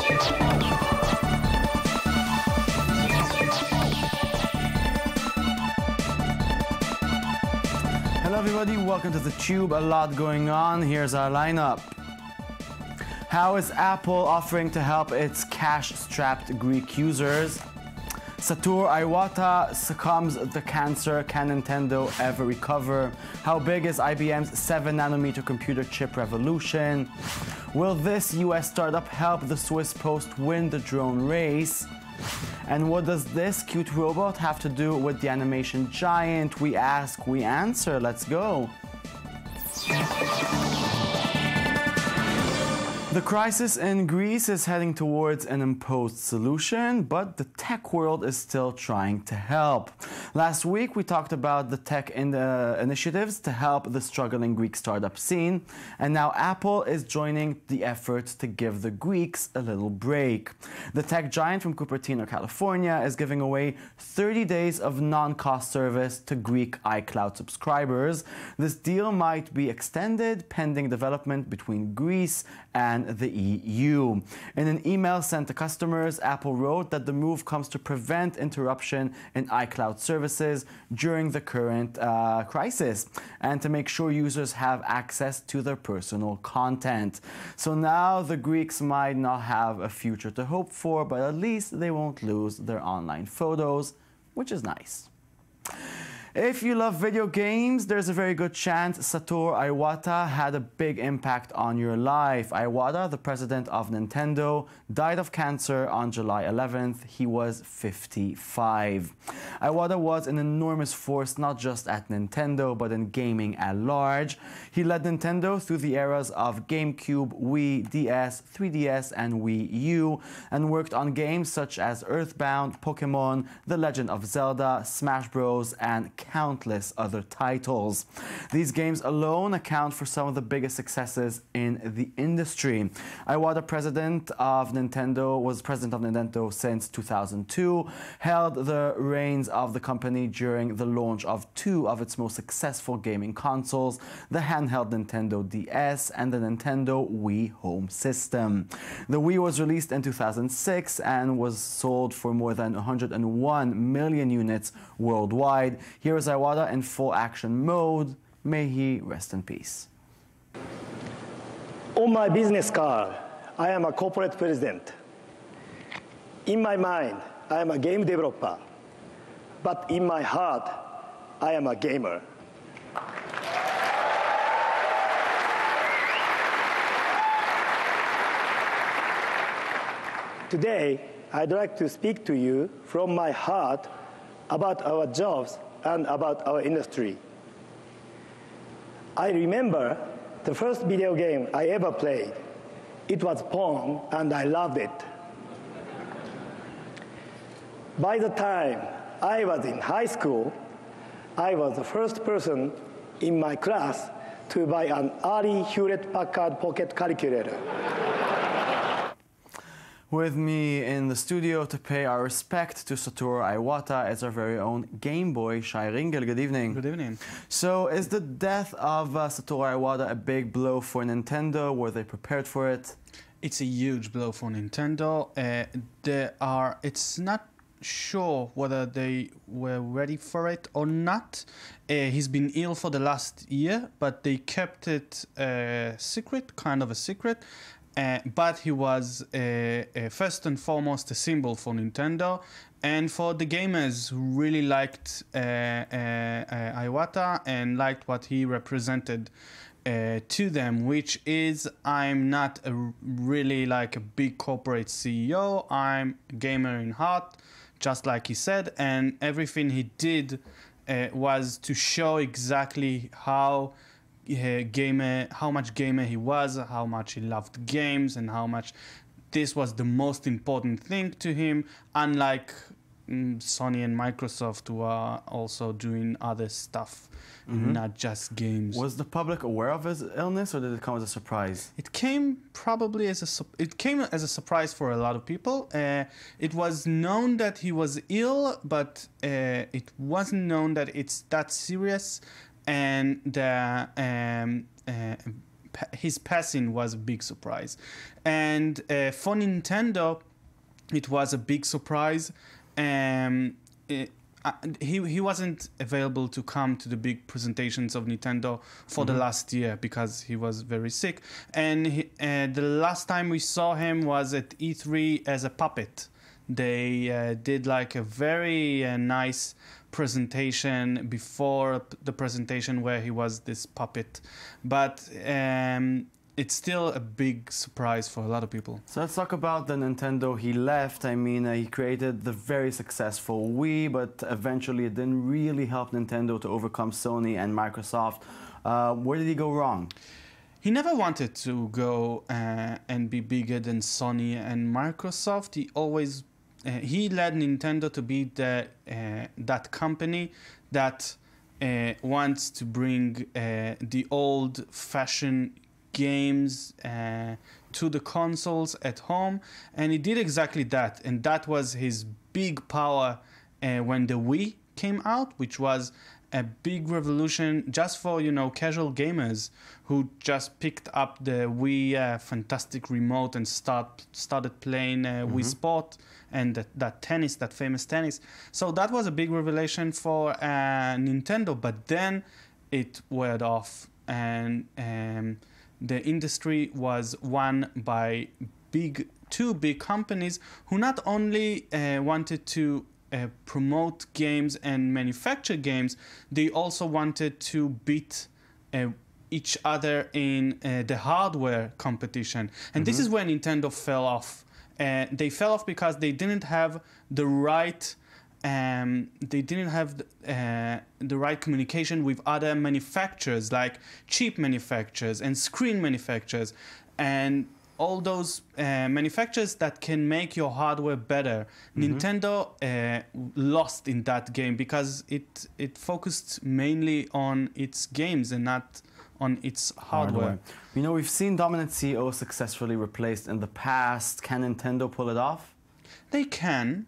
Hello everybody, welcome to the Tube. A lot going on. Here's our lineup. How is Apple offering to help its cash-strapped Greek users? Satoru Iwata succumbs to cancer. Can Nintendo ever recover? How big is IBM's 7-nanometer computer chip revolution? Will this US startup help the Swiss Post win the drone race? And what does this cute robot have to do with the animation giant? We ask, we answer. Let's go. The crisis in Greece is heading towards an imposed solution, but the tech world is still trying to help. Last week, we talked about the tech initiatives to help the struggling Greek startup scene, and now Apple is joining the effort to give the Greeks a little break. The tech giant from Cupertino, California, is giving away 30 days of non-cost service to Greek iCloud subscribers. This deal might be extended pending development between Greece and the EU. In an email sent to customers, Apple wrote that the move comes to prevent interruption in iCloud services during the current crisis and to make sure users have access to their personal content. So now the Greeks might not have a future to hope for, but at least they won't lose their online photos, which is nice. If you love video games, there's a very good chance Satoru Iwata had a big impact on your life. Iwata, the president of Nintendo, died of cancer on July 11th. He was 55. Iwata was an enormous force not just at Nintendo, but in gaming at large. He led Nintendo through the eras of GameCube, Wii, DS, 3DS, and Wii U, and worked on games such as Earthbound, Pokemon, The Legend of Zelda, Smash Bros., and countless other titles. These games alone account for some of the biggest successes in the industry. Iwata, was president of Nintendo since 2002, held the reins of the company during the launch of two of its most successful gaming consoles, the handheld Nintendo DS and the Nintendo Wii Home System. The Wii was released in 2006 and was sold for more than 101 million units worldwide. Here is Iwata in full action mode. May he rest in peace. On my business card, I am a corporate president. In my mind, I am a game developer. But in my heart, I am a gamer. Today, I'd like to speak to you from my heart about our jobs and about our industry. I remember the first video game I ever played. It was Pong, and I loved it. By the time I was in high school, I was the first person in my class to buy an early Hewlett-Packard pocket calculator. With me in the studio to pay our respect to Satoru Iwata is our very own Game Boy, Shai Ringel. Good evening. Good evening. So is the death of Satoru Iwata a big blow for Nintendo? Were they prepared for it? It's a huge blow for Nintendo. It's not sure whether they were ready for it or not. He's been ill for the last year, but they kept it secret, kind of a secret. But he was first and foremost a symbol for Nintendo and for the gamers who really liked Iwata and liked what he represented to them, which is I'm not really like a big corporate CEO. I'm a gamer in heart, just like he said, and everything he did was to show exactly how much gamer he was, how much he loved games, and how much this was the most important thing to him, unlike Sony and Microsoft, who are also doing other stuff, not just games. Was the public aware of his illness, or did it come as a surprise? It came probably as a surprise for a lot of people. It was known that he was ill, but it wasn't known that it's that serious. And his passing was a big surprise. And for Nintendo, it was a big surprise. He wasn't available to come to the big presentations of Nintendo for the last year because he was very sick. And the last time we saw him was at E3 as a puppet. They did like a very nice presentation before the presentation where he was this puppet. But it's still a big surprise for a lot of people. So let's talk about the Nintendo he left. I mean, he created the very successful Wii, but eventually it didn't really help Nintendo to overcome Sony and Microsoft. Where did he go wrong? He never wanted to go and be bigger than Sony and Microsoft. He always he led Nintendo to be that company that wants to bring the old-fashioned games to the consoles at home, and he did exactly that. And that was his big power when the Wii came out, which was a big revolution just for, you know, casual gamers who just picked up the Wii fantastic remote and started playing Wii Sport and that tennis, that famous tennis. So that was a big revelation for Nintendo, but then it went off, and the industry was won by two big companies who not only wanted to promote games and manufacture games, they also wanted to beat each other in the hardware competition. And this is where Nintendo fell off. They fell off because they didn't have the right the right communication with other manufacturers, like chip manufacturers and screen manufacturers, and all those manufacturers that can make your hardware better. Nintendo lost in that game because it focused mainly on its games and not on its hardware. You know, we've seen dominant CEOs successfully replaced in the past. Can Nintendo pull it off? They can,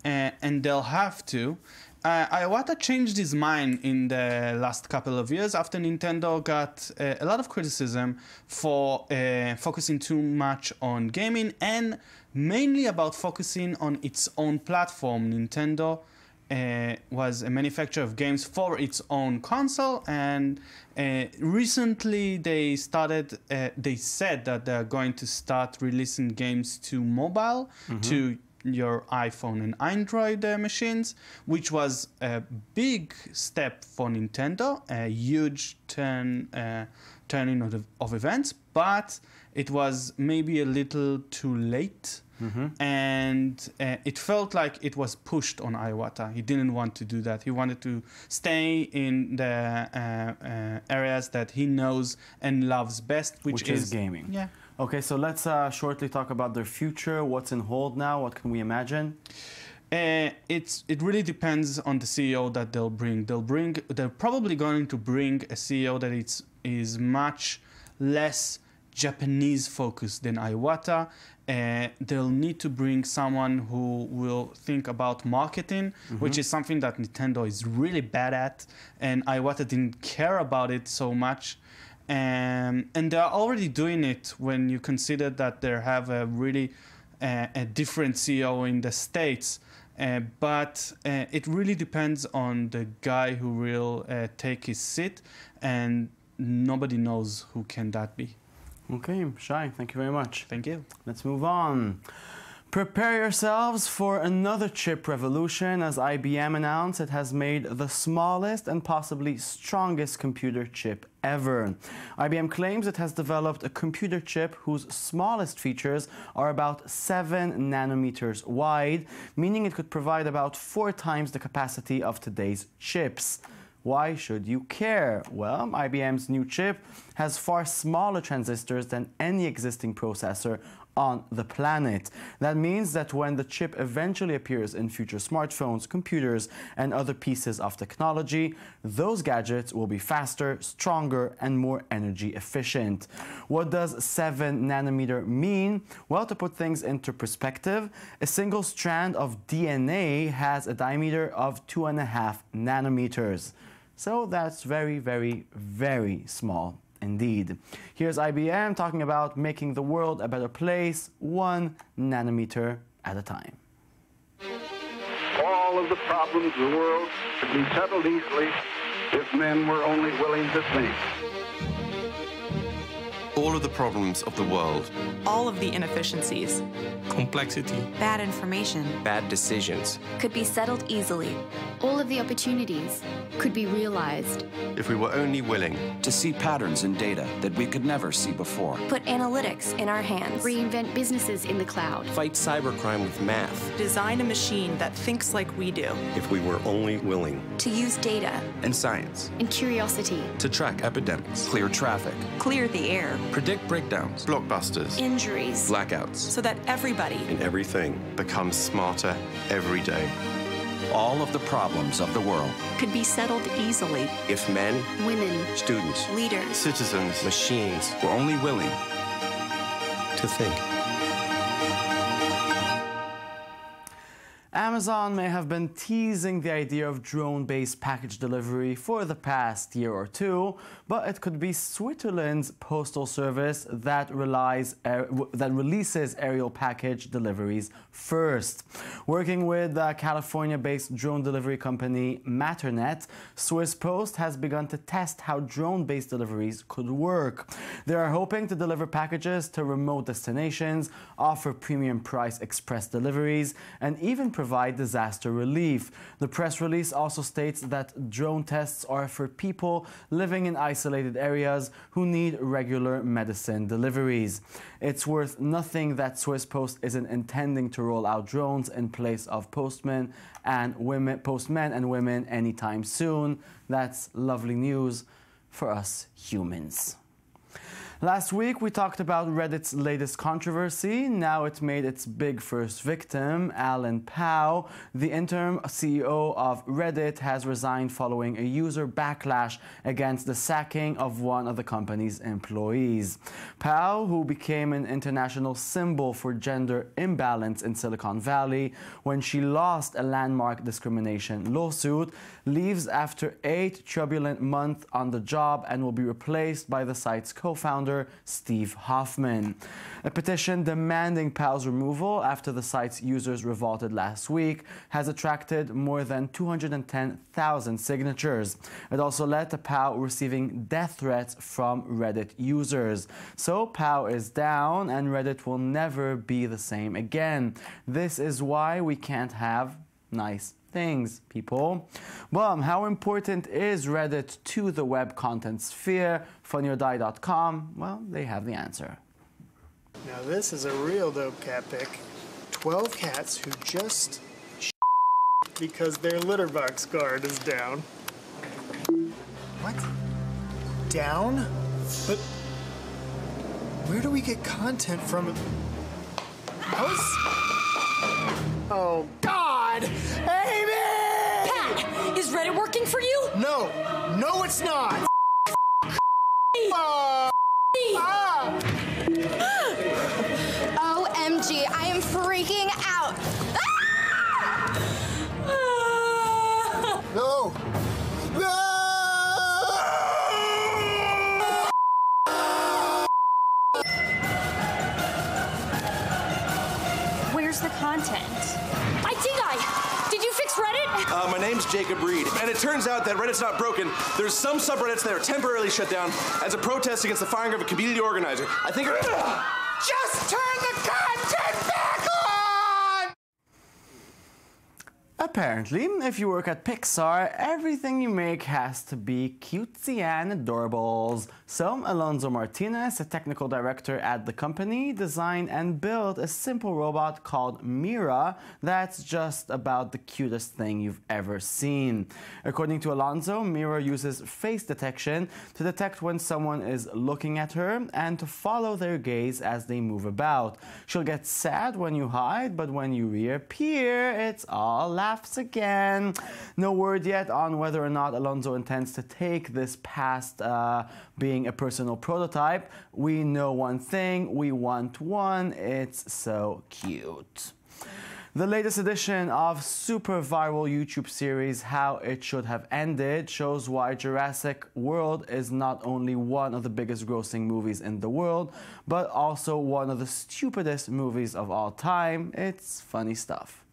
and they'll have to. Iwata changed his mind in the last couple of years after Nintendo got a lot of criticism for focusing too much on gaming and mainly about focusing on its own platform. Nintendo was a manufacturer of games for its own console, and recently they said that they're going to start releasing games to mobile, to your iPhone and Android machines, which was a big step for Nintendo, a huge turning of events, but it was maybe a little too late. And it felt like it was pushed on Iwata. He didn't want to do that. He wanted to stay in the areas that he knows and loves best, which is gaming. Yeah. Okay, so let's shortly talk about their future. What's in hold now? What can we imagine? It really depends on the CEO that they'll bring. They're probably going to bring a CEO that is much less Japanese focused than Iwata. They'll need to bring someone who will think about marketing, which is something that Nintendo is really bad at, and Iwata didn't care about it so much. And they're already doing it when you consider that they have a really a different CEO in the States. But it really depends on the guy who will take his seat, and nobody knows who can that be. Okay, Shai, thank you very much. Thank you. Let's move on. Prepare yourselves for another chip revolution, as IBM announced it has made the smallest and possibly strongest computer chip ever. IBM claims it has developed a computer chip whose smallest features are about 7 nanometers wide, meaning it could provide about 4 times the capacity of today's chips. Why should you care? Well, IBM's new chip has far smaller transistors than any existing processor on the planet. That means that when the chip eventually appears in future smartphones, computers, and other pieces of technology, those gadgets will be faster, stronger, and more energy efficient. What does 7 nanometer mean? Well, to put things into perspective, a single strand of DNA has a diameter of 2.5 nanometers. So that's very, very, very small indeed. Here's IBM talking about making the world a better place, 1 nanometer at a time. All of the problems of the world could be settled easily if men were only willing to think. All of the problems of the world. All of the inefficiencies. Complexity. Bad information. Bad decisions. Could be settled easily. All of the opportunities could be realized. If we were only willing to see patterns in data that we could never see before. Put analytics in our hands. Reinvent businesses in the cloud. Fight cybercrime with math. Design a machine that thinks like we do. If we were only willing To use data. And science. And curiosity. to track epidemics. Clear traffic. Clear the air. Predict breakdowns. Blockbusters. Injuries. Blackouts. So that everybody And everything becomes smarter every day. All of the problems of the world. Could be settled easily. If men, Women. students, Leaders. citizens, machines We're only willing. to think. Amazon may have been teasing the idea of drone-based package delivery for the past year or two, but it could be Switzerland's postal service that releases aerial package deliveries first. Working with the California-based drone delivery company Matternet, Swiss Post has begun to test how drone-based deliveries could work. They are hoping to deliver packages to remote destinations, offer premium price express deliveries, and even provide disaster relief. The press release also states that drone tests are for people living in isolated areas who need regular medicine deliveries. It's worth nothing that Swiss Post isn't intending to roll out drones in place of postmen and women anytime soon. That's lovely news for us humans. Last week, we talked about Reddit's latest controversy. Now it made its big first victim, Alan Pow. The interim CEO of Reddit has resigned following a user backlash against the sacking of one of the company's employees. Pow, who became an international symbol for gender imbalance in Silicon Valley when she lost a landmark discrimination lawsuit, leaves after 8 turbulent months on the job and will be replaced by the site's co-founder, Steve Hoffman. A petition demanding Pow's removal after the site's users revolted last week has attracted more than 210,000 signatures. It also led to Pow receiving death threats from Reddit users. So Pow is down and Reddit will never be the same again. This is why we can't have nice things, people. Well, how important is Reddit to the web content sphere? FunnyOrDie.com, well, they have the answer. Now this is a real dope cat pic. 12 cats who just because their litter box guard is down. What? Down? But where do we get content from? House? Oh God! Amy! Pat, is Reddit working for you? No, no, it's not. OMG, I am freaking out. No! Where's the content? Did you fix Reddit? My name's Jacob Reed, and it turns out that Reddit's not broken. There's some subreddits that are temporarily shut down as a protest against the firing of a community organizer. I think... Just turn the content back on! Apparently, if you work at Pixar, everything you make has to be cutesy and adorables. So, Alonso Martinez, a technical director at the company, designed and built a simple robot called Mira that's just about the cutest thing you've ever seen. According to Alonso, Mira uses face detection to detect when someone is looking at her and to follow their gaze as they move about. She'll get sad when you hide, but when you reappear, it's all laughs again. No word yet on whether or not Alonso intends to take this past being a personal prototype. We know one thing, we want one, it's so cute. The latest edition of super viral YouTube series How It Should Have Ended shows why Jurassic World is not only one of the biggest grossing movies in the world, but also one of the stupidest movies of all time. It's funny stuff.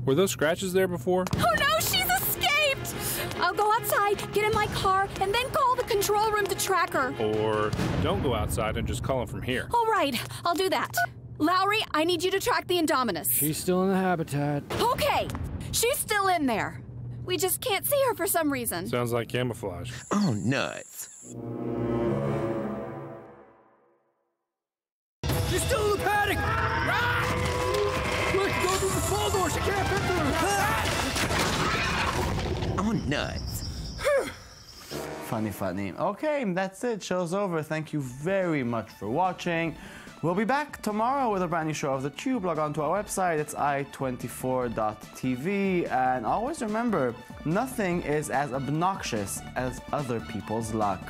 Were those scratches there before? Oh no, she's escaped! I'll go outside, get in my car, and then call the control room to track her. Or don't go outside and just call them from here. All right, I'll do that. Lowry, I need you to track the Indominus. She's still in the habitat. Okay, she's still in there. We just can't see her for some reason. Sounds like camouflage. Oh, nuts. She's still in the paddock! Look, go through the small door. She can't fit through. Oh, nuts. Funny. Okay, that's it. Show's over. Thank you very much for watching. We'll be back tomorrow with a brand new show of the Tube. Log on to our website. It's i24.tv. And always remember, nothing is as obnoxious as other people's luck.